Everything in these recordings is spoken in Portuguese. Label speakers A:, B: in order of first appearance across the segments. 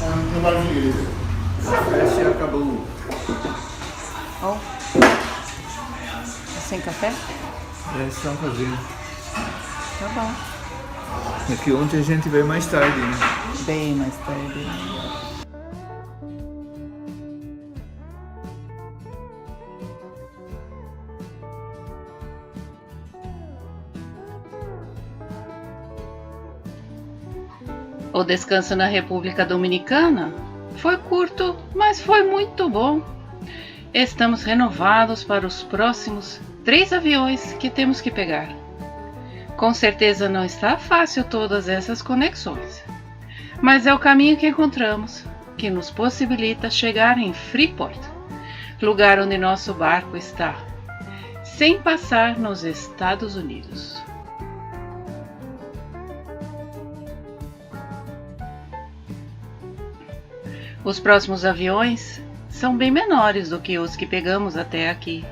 A: A festa acabou.
B: Oh. Sem café?
A: Estão fazendo.
B: Tá bom.
A: É que ontem a gente veio mais tarde, né?
B: Bem mais tarde. O descanso na República Dominicana foi curto, mas foi muito bom. Estamos renovados para os próximos 3 aviões que temos que pegar. Com certeza não está fácil todas essas conexões, mas é o caminho que encontramos, que nos possibilita chegar em Freeport, lugar onde nosso barco está, sem passar nos Estados Unidos. Os próximos aviões são bem menores do que os que pegamos até aqui.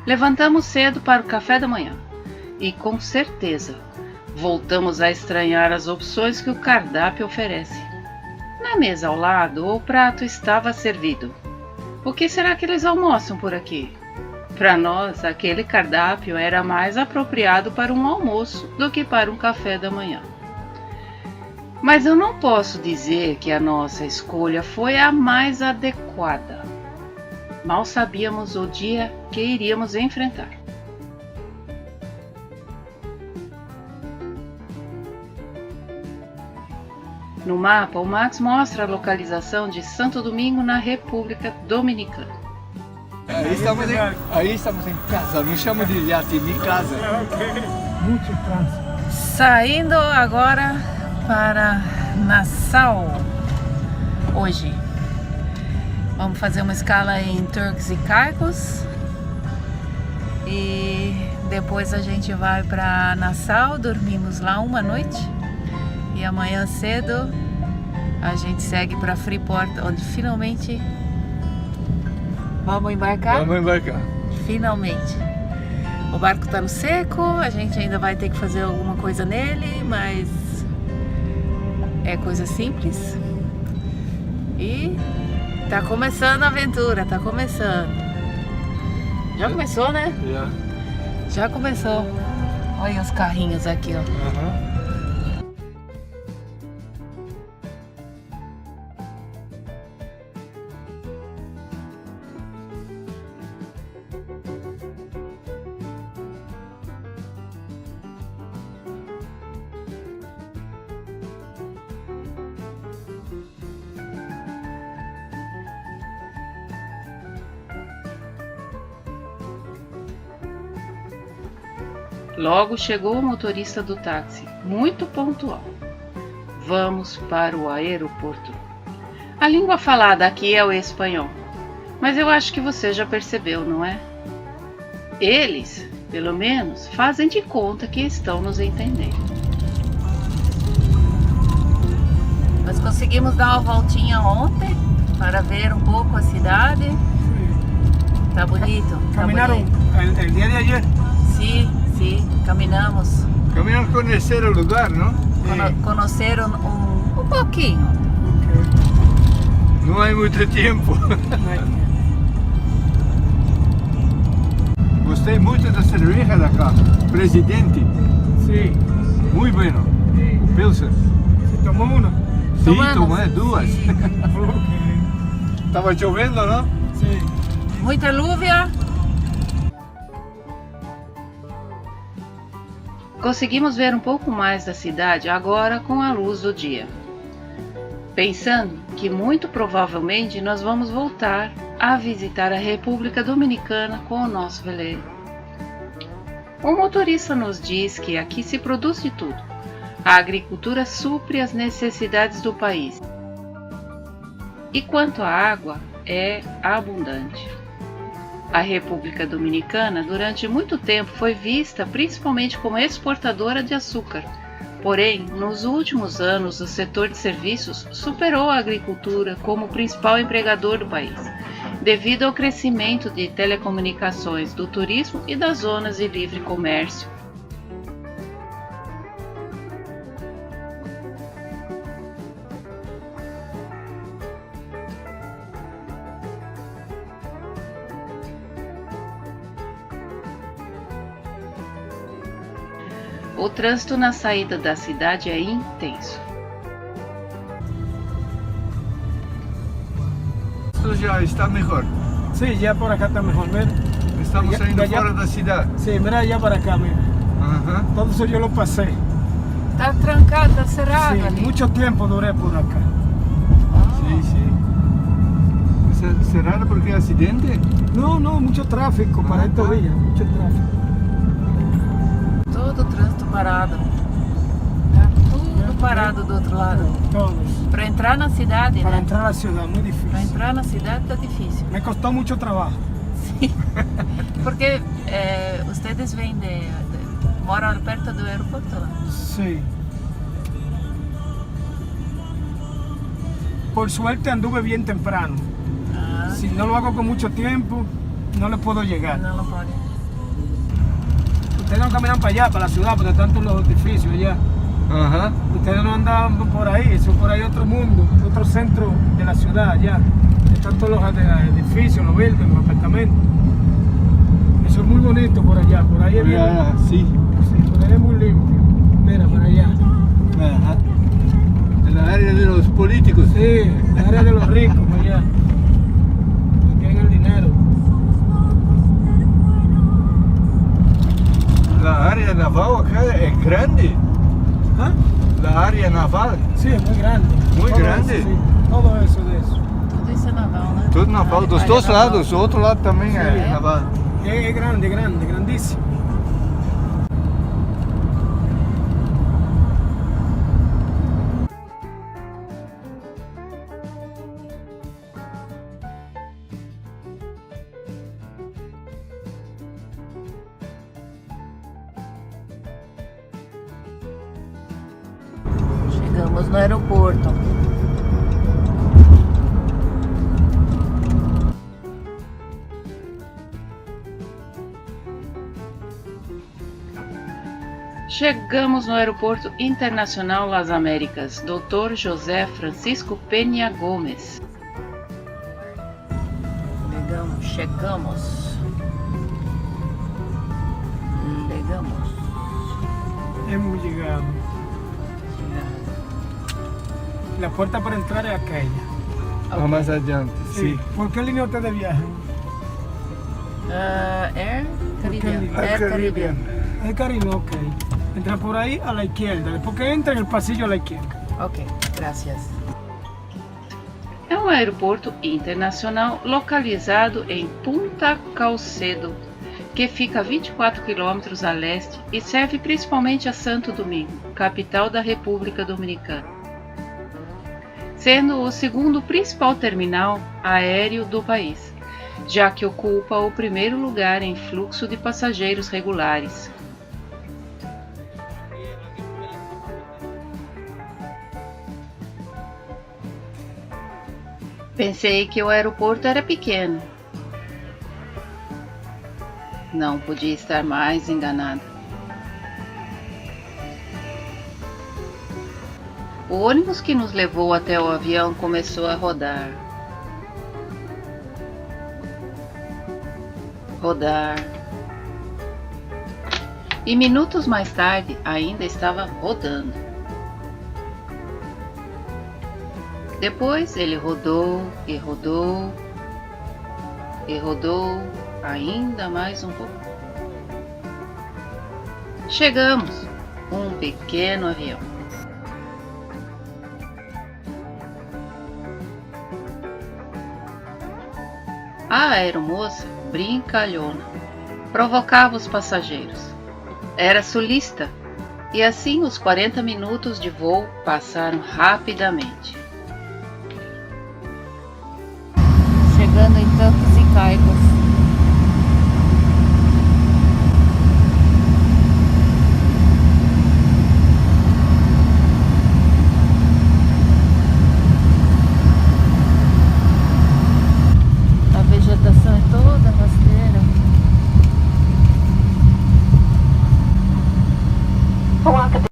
B: Levantamos cedo para o café da manhã e, com certeza, voltamos a estranhar as opções que o cardápio oferece. Na mesa ao lado, o prato estava servido. O que será que eles almoçam por aqui? Para nós, aquele cardápio era mais apropriado para um almoço do que para um café da manhã. Mas eu não posso dizer que a nossa escolha foi a mais adequada. Mal sabíamos o dia que iríamos enfrentar. No mapa, o Max mostra a localização de Santo Domingo na República Dominicana.
A: Aí estamos em casa, não chamo de iate, em casa.
C: Muito trânsito.
B: Saindo agora para Nassau hoje. Vamos fazer uma escala em Turks e Caicos e depois a gente vai para Nassau, dormimos lá uma noite e amanhã cedo a gente segue para Freeport, onde finalmente vamos embarcar?
A: Vamos embarcar.
B: Finalmente. O barco está no seco, a gente ainda vai ter que fazer alguma coisa nele, mas é coisa simples. E tá começando a aventura, tá começando. Já começou, né? Já começou. Olha os carrinhos aqui, ó. Logo chegou o motorista do táxi, muito pontual. Vamos para o aeroporto. A língua falada aqui é o espanhol, mas eu acho que você já percebeu, não é? Eles, pelo menos, fazem de conta que estão nos entendendo. Nós conseguimos dar uma voltinha ontem para ver um pouco a cidade. Tá bonito?
C: Caminaram el día de ayer.
B: Sim, caminhamos.
A: Caminhamos conhecer o lugar, não?
B: Conhecer um pouquinho.
A: Não há muito tempo. Gostei muito da cerveja da cá. Presidente.
C: Sí.
A: Muito bueno.
C: Sí.
A: Pilsen.
C: ¿Se tomó uno?
A: Sim,
B: Tomamos.
A: tomei duas.
C: Ok.
A: Tava chovendo, não?
C: Sí.
B: Muita lúvia. Conseguimos ver um pouco mais da cidade agora com a luz do dia. Pensando que muito provavelmente nós vamos voltar a visitar a República Dominicana com o nosso veleiro. O motorista nos diz que aqui se produz de tudo. A agricultura supre as necessidades do país. E quanto à água, é abundante. A República Dominicana, durante muito tempo, foi vista principalmente como exportadora de açúcar. Porém, nos últimos anos, o setor de serviços superou a agricultura como o principal empregador do país. devido ao crescimento de telecomunicações, do turismo e das zonas de livre comércio. O trânsito na saída da cidade é intenso.
A: Esto ya está mejor.
C: Sí, ya por acá está mejor, mira.
A: Estamos
C: Ya-
A: saindo
C: ya-
A: fora da cidade.
C: Sí, mira allá para acá, mira.
A: Aham.
C: Todo eso yo lo pasé.
B: Tá trancado, tá cerrado
C: Sí,
B: ali.
C: mucho tiempo duré por acá.
A: Sim, sim. Será porque é acidente?
C: No, no, mucho tráfico para estos días, mucho tráfico.
B: Todo o trânsito parado. Tá tudo parado do outro lado.
C: Todos.
B: Para entrar na cidade,
C: Para
B: né?
C: entrar a la ciudad, muy
B: Para
C: difícil.
B: entrar na cidade tá difícil.
C: Me costó mucho trabajo.
B: Porque vocês vêm moram perto do aeroporto lá.
C: Sí. Por suerte anduve bien temprano.
B: Ah,
C: Si no lo hago con mucho tiempo, no le puedo llegar.
B: não, não pode.
C: Ustedes no caminan para allá, para la ciudad, porque están todos los edificios allá.
A: Aham.
C: Ustedes no andan por ahí, eso por ahí otro mundo, otro centro de la ciudad allá. Están todos los edificios, los buildings, los apartamentos. Eso es muy bonito por allá, por ahí es bien.
A: Ah, sim.
C: Sí, por ahí es muy limpio. Mira, por allá.
A: Aham. Na área dos políticos.
C: Sí, la área de los ricos, por allá. Que tienen el dinero.
A: A área naval acá é grande.
C: ¿Ah?
A: A área naval.
C: Sí, es muy grande.
A: Muy
C: Todo
A: grande.
C: eso, sí, todo eso de eso.
B: Tudo isso é naval, né?
A: Tudo naval. Dos dois lados. O outro lado também é
B: Sim.
A: naval.
C: Es grande, grande, grandísimo.
B: Chegamos no aeroporto. Chegamos no Aeroporto Internacional Las Américas, Dr. José Francisco Peña Gomes. Chegamos.
C: Hemos llegado. La puerta para entrar es aquella.
A: Ah, mais adiante.
C: Sí.
A: Sim.
C: ¿Por qué línea ustedes viajan?
B: Air
C: Caribbean.
A: Air Caribbean.
C: El Caribe, ok. Entra por ahí a la izquierda. Después que entra en el pasillo a la izquierda.
B: Ok, gracias. É um aeroporto internacional localizado em Punta Caucedo, que fica a 24 quilômetros a leste e serve principalmente a Santo Domingo, capital da República Dominicana, sendo o segundo principal terminal aéreo do país, já que ocupa o primeiro lugar em fluxo de passageiros regulares. Pensei que o aeroporto era pequeno. Não podia estar mais enganada. O ônibus que nos levou até o avião começou a rodar. Rodar. E minutos mais tarde ainda estava rodando. Depois ele rodou e rodou e rodou ainda mais um pouco. Chegamos, um pequeno avião. A aeromoça, brincalhona, provocava os passageiros. Era sulista e assim os 40 minutos de voo passaram rapidamente. Chegando em Tancos e Caicos.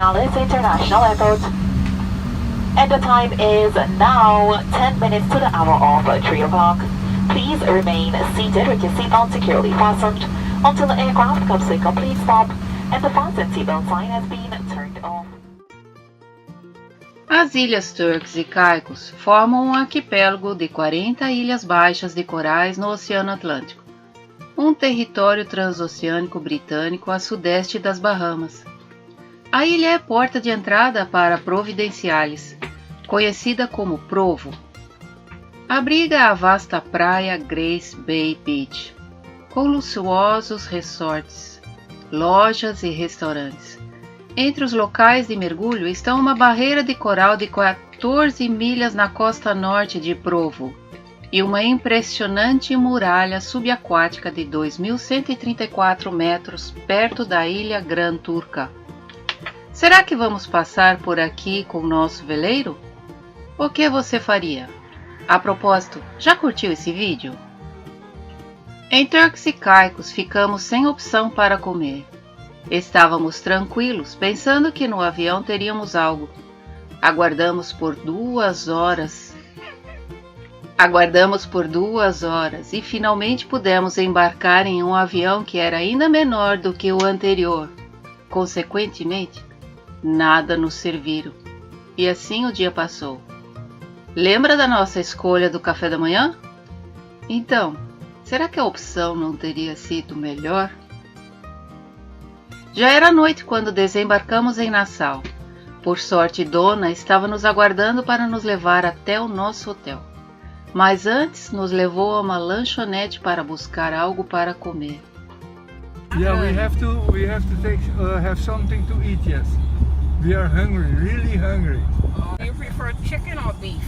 D: Dallas International Airport. And the time is now 10 minutes to the hour of 3 o'clock. Please remain seated with your seatbelt securely fastened until the aircraft comes to a complete stop and the fasten seatbelt sign has been turned off.
B: As Ilhas Turks e Caicos formam um arquipélago de 40 ilhas baixas de corais no Oceano Atlântico, um território transoceânico britânico a sudeste das Bahamas. A ilha é porta de entrada para Providenciales, conhecida como Provo. Abriga a vasta praia Grace Bay Beach, com luxuosos resorts, lojas e restaurantes. Entre os locais de mergulho estão uma barreira de coral de 14 milhas na costa norte de Provo e uma impressionante muralha subaquática de 2.134 metros perto da ilha Gran Turca. Será que vamos passar por aqui com o nosso veleiro? O que você faria? A propósito, já curtiu esse vídeo? Em Turks e Caicos ficamos sem opção para comer. Estávamos tranquilos, pensando que no avião teríamos algo. Aguardamos por 2 horas e finalmente pudemos embarcar em um avião que era ainda menor do que o anterior. Consequentemente, nada nos serviram. E assim o dia passou. Lembra da nossa escolha do café da manhã? Então, será que a opção não teria sido melhor? Já era noite quando desembarcamos em Nassau. Por sorte, Dona estava nos aguardando para nos levar até o nosso hotel. Mas antes nos levou a uma lanchonete para buscar algo para comer.
A: Yeah, we have to have something to eat. Yes, we are hungry, really hungry.
E: You prefer chicken or beef?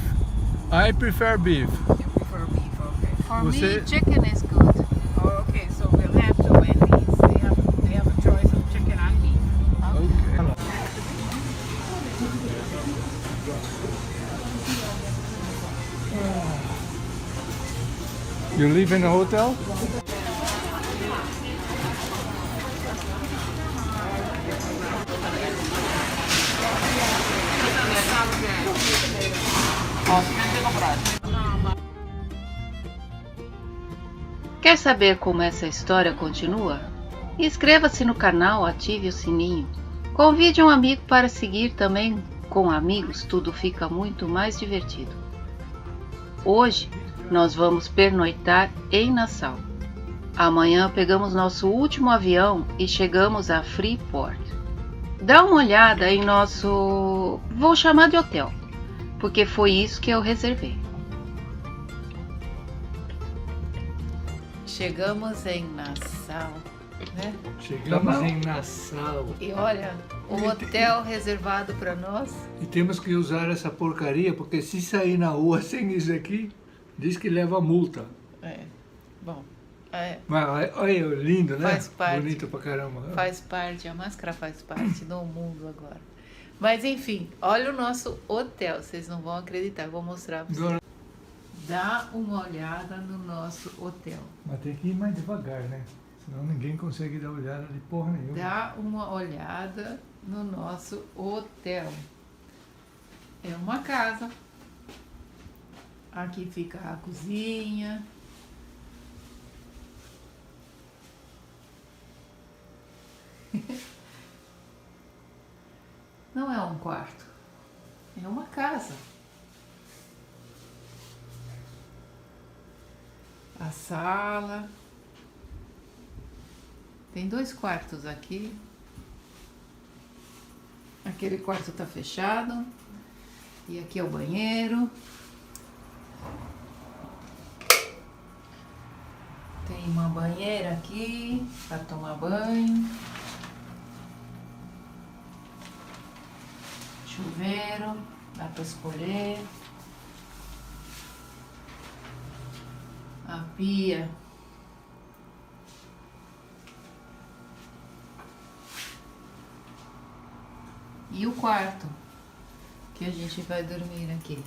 A: I prefer beef.
E: You prefer beef, okay.
B: For
A: Você-
B: me, chicken is good.
E: Oh, okay, so we'll have to Wendy's. They have a choice of chicken and beef.
A: Okay. You live in a hotel?
B: Quer saber como essa história continua? Inscreva-se no canal, ative o sininho. Convide um amigo para seguir também. Com amigos tudo fica muito mais divertido. Hoje nós vamos pernoitar em Nassau. Amanhã pegamos nosso último avião e chegamos a Freeport. Dá uma olhada em nosso... vou chamar de hotel, porque foi isso que eu reservei. Chegamos em Nassau, né?
A: Chegamos em Nassau.
B: E olha, o hotel reservado para nós.
A: E temos que usar essa porcaria, porque se sair na rua sem isso aqui, diz que leva multa.
B: Bom,
A: Mas olha, lindo, né?
B: Faz parte.
A: Bonito pra caramba.
B: faz parte, a máscara faz parte do mundo agora. Mas enfim, olha o nosso hotel, vocês não vão acreditar, eu vou mostrar para vocês.
A: Agora-
B: Dá uma olhada no nosso hotel.
A: Mas tem que ir mais devagar, né? Senão ninguém consegue dar olhada de porra nenhuma.
B: Dá uma olhada no nosso hotel. É uma casa. Aqui fica a cozinha. Não é um quarto, é uma casa. A sala. Tem 2 quartos aqui. Aquele quarto está fechado. E aqui é o banheiro. Tem uma banheira aqui para tomar banho. Chuveiro, dá para escolher. A pia. E o quarto, que a gente vai dormir aqui.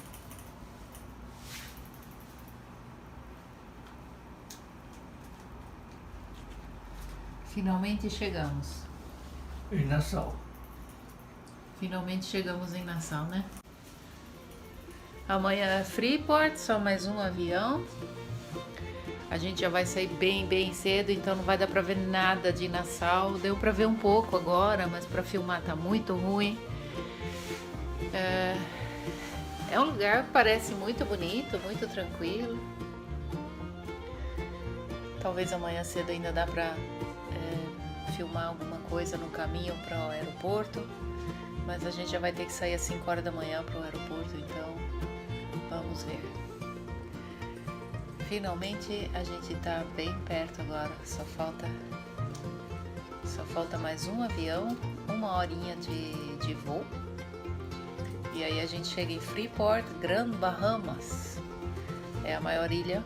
B: Finalmente chegamos.
A: Em Nassau.
B: Finalmente chegamos em Nassau, né? Amanhã é Freeport, só mais um avião. A gente já vai sair bem cedo, então não vai dar pra ver nada de Nassau. Deu pra ver um pouco agora, mas pra filmar tá muito ruim. É um lugar que parece muito bonito, muito tranquilo. Talvez amanhã cedo ainda dá pra filmar alguma coisa no caminho para o aeroporto, mas a gente já vai ter que sair às 5 horas da manhã para o aeroporto, então vamos ver. Finalmente a gente está bem perto agora, só falta mais um avião, 1 horinha de voo, e aí a gente chega em Freeport, Grand Bahamas, é a maior ilha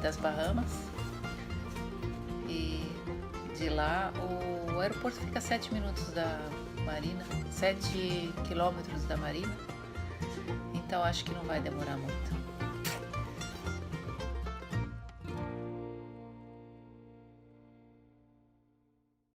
B: das Bahamas, e de lá o aeroporto fica a 7 minutos da marina, 7 quilômetros da marina, então acho que não vai demorar muito.